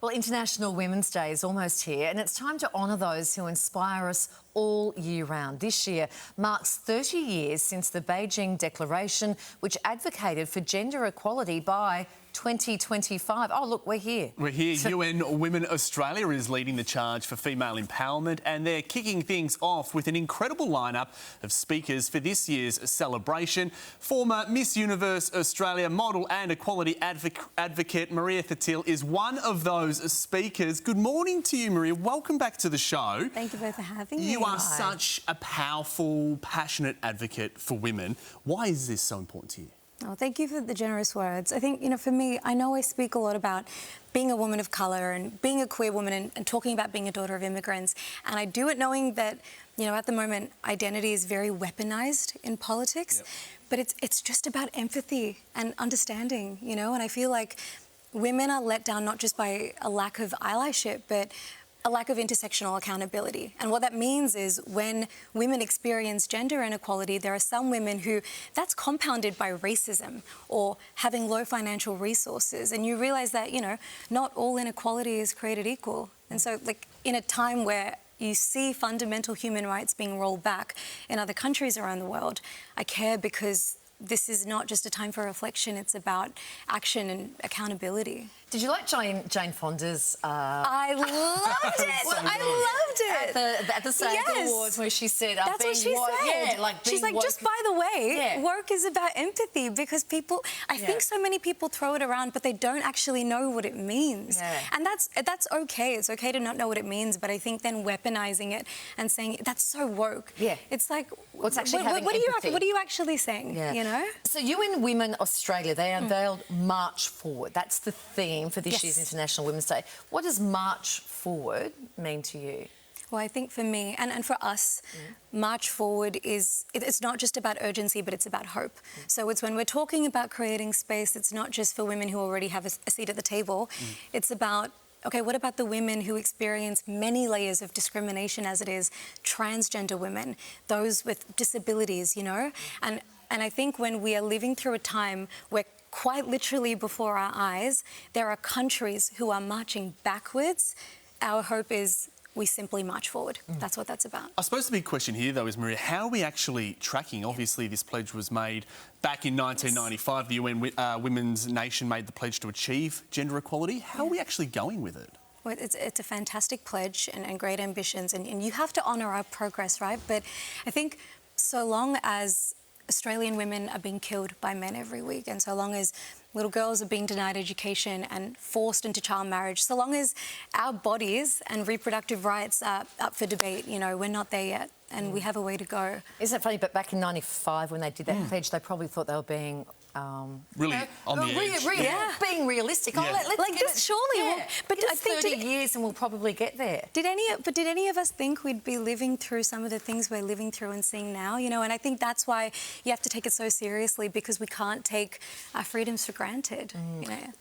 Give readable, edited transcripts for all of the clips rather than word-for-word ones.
Well, International Women's Day is almost here and it's time to honour those who inspire us all year round. This year marks 30 years since the Beijing Declaration, which advocated for gender equality by 2025. Oh, look, we're here. We're here. UN Women Australia is leading the charge for female empowerment, and they're kicking things off with an incredible lineup of speakers for this year's celebration. Former Miss Universe Australia model and equality advocate Maria Thattil is one of those speakers. Good morning to you, Maria. Welcome back to the show. Thank you both for having me. You are such a powerful, passionate advocate for women. Why is this so important to you? Oh, thank you for the generous words. I think, for me, I know I speak a lot about being a woman of colour and being a queer woman and talking about being a daughter of immigrants. And I do it knowing that, at the moment, identity is very weaponised in politics. Yep. But it's just about empathy and understanding, and I feel like women are let down not just by a lack of allyship, but a lack of intersectional accountability. And what that means is when women experience gender inequality, there are some women who that's compounded by racism or having low financial resources. And you realise that, not all inequality is created equal. And so, in a time where you see fundamental human rights being rolled back in other countries around the world, I care because this is not just a time for reflection, it's about action and accountability. Did you like Jane Fonda's... I loved it! Well, I loved it! At the SAG Awards where she said... That's what she said. Yeah, she's like, just by the way, work is about empathy because people... I think so many people throw it around but they don't actually know what it means. Yeah. And that's okay. It's okay to not know what it means, but I think then weaponizing it and saying, that's so woke. Yeah. It's like... Well, it's actually what are you actually saying, So UN Women Australia, they unveiled March Forward. That's the theme for this year's International Women's Day. What does March Forward mean to you? Well, I think for me and for us, March Forward it's not just about urgency, but it's about hope. So it's when we're talking about creating space, it's not just for women who already have a seat at the table. It's about, okay, what about the women who experience many layers of discrimination as it is transgender women, those with disabilities, And I think when we are living through a time where quite literally before our eyes, there are countries who are marching backwards, our hope is we simply march forward. That's what that's about. I suppose the big question here, though, is, Maria, how are we actually tracking? Obviously, this pledge was made back in 1995. The UN Women's Nation made the pledge to achieve gender equality. How are we actually going with it? Well, it's a fantastic pledge and great ambitions, and you have to honour our progress, right? But I think so long as Australian women are being killed by men every week, and so long as little girls are being denied education and forced into child marriage, so long as our bodies and reproductive rights are up for debate, we're not there yet, and we have a way to go. Isn't it funny, but back in 95 when they did that pledge, they probably thought they were being... really on the edge. Being realistic. Yeah. Oh, let's like this, surely. Yeah. But I think 30 years and we'll probably get there. Did any of us think we'd be living through some of the things we're living through and seeing now? And I think that's why you have to take it so seriously, because we can't take our freedoms for granted.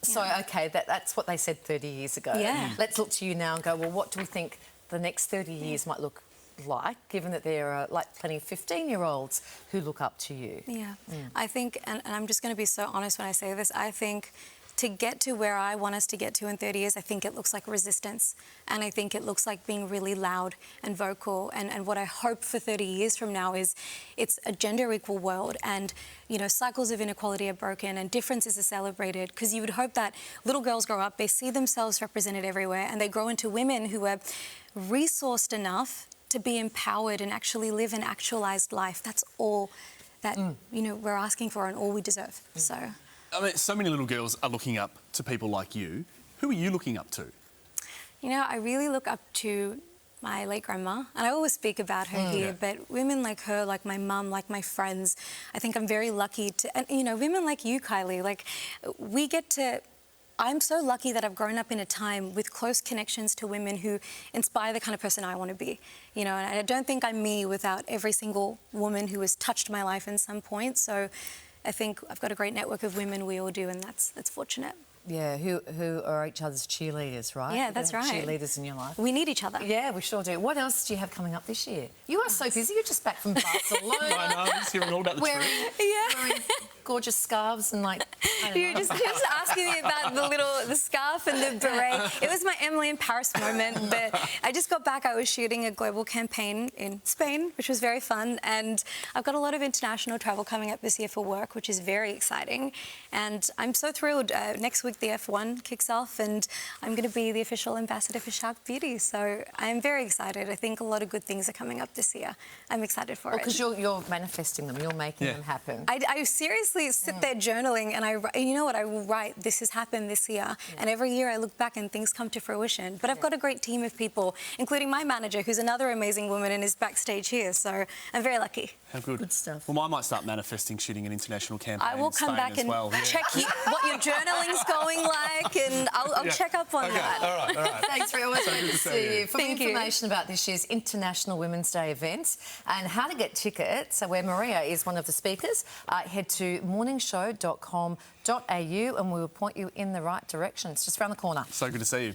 So, OK, that's what they said 30 years ago. Yeah. Let's look to you now and go, well, what do we think the next 30 years might look like, given that there are plenty of 15-year-olds who look up to you? I think, and I'm just going to be so honest when I say this, I think to get to where I want us to get to in 30 years, I think it looks like resistance, and I think it looks like being really loud and vocal, and what I hope for 30 years from now is it's a gender equal world, and cycles of inequality are broken and differences are celebrated, because you would hope that little girls grow up, they see themselves represented everywhere, and they grow into women who are resourced enough to be empowered and actually live an actualised life. That's all that, we're asking for and all we deserve. So... I mean, so many little girls are looking up to people like you. Who are you looking up to? I really look up to my late grandma, and I always speak about her here, but women like her, like my mum, like my friends, I think I'm very lucky to... And, women like you, Kylie, we get to... I'm so lucky that I've grown up in a time with close connections to women who inspire the kind of person I want to be. And I don't think I'm me without every single woman who has touched my life in some point. So I think I've got a great network of women, we all do, and that's fortunate. Yeah, who are each other's cheerleaders, right? Yeah, that's right. Cheerleaders in your life. We need each other. Yeah, we sure do. What else do you have coming up this year? You are so busy. You're just back from Barcelona. I know, I'm just hearing all about the trip. Wearing gorgeous scarves and like... I don't You know. just asking me about the scarf and the beret. It was my Emily in Paris moment, but I just got back. I was shooting a global campaign in Spain, which was very fun, and I've got a lot of international travel coming up this year for work, which is very exciting. And I'm so thrilled. Next week the F1 kicks off, and I'm going to be the official ambassador for Shark Beauty. So I'm very excited. I think a lot of good things are coming up this year. I'm excited for it. Because you're manifesting them, you're making them happen. I seriously sit there journaling, and you know what, I will write, this has happened this year, and every year I look back and things come to fruition. But I've got a great team of people, including my manager, who's another amazing woman and is backstage here, so I'm very lucky. How good. Good stuff. Well, I might start manifesting shooting an international campaign I will in come Spain back as and well. check what your journaling's going like, and I'll check up on that. All right. Thanks, Ria. Always great to see you. For Thank you. information about this year's International Women's Day event and how to get tickets, where Maria is one of the speakers, head to morningshow.com.au and we will point you in the right direction. It's just around the corner. So good to see you.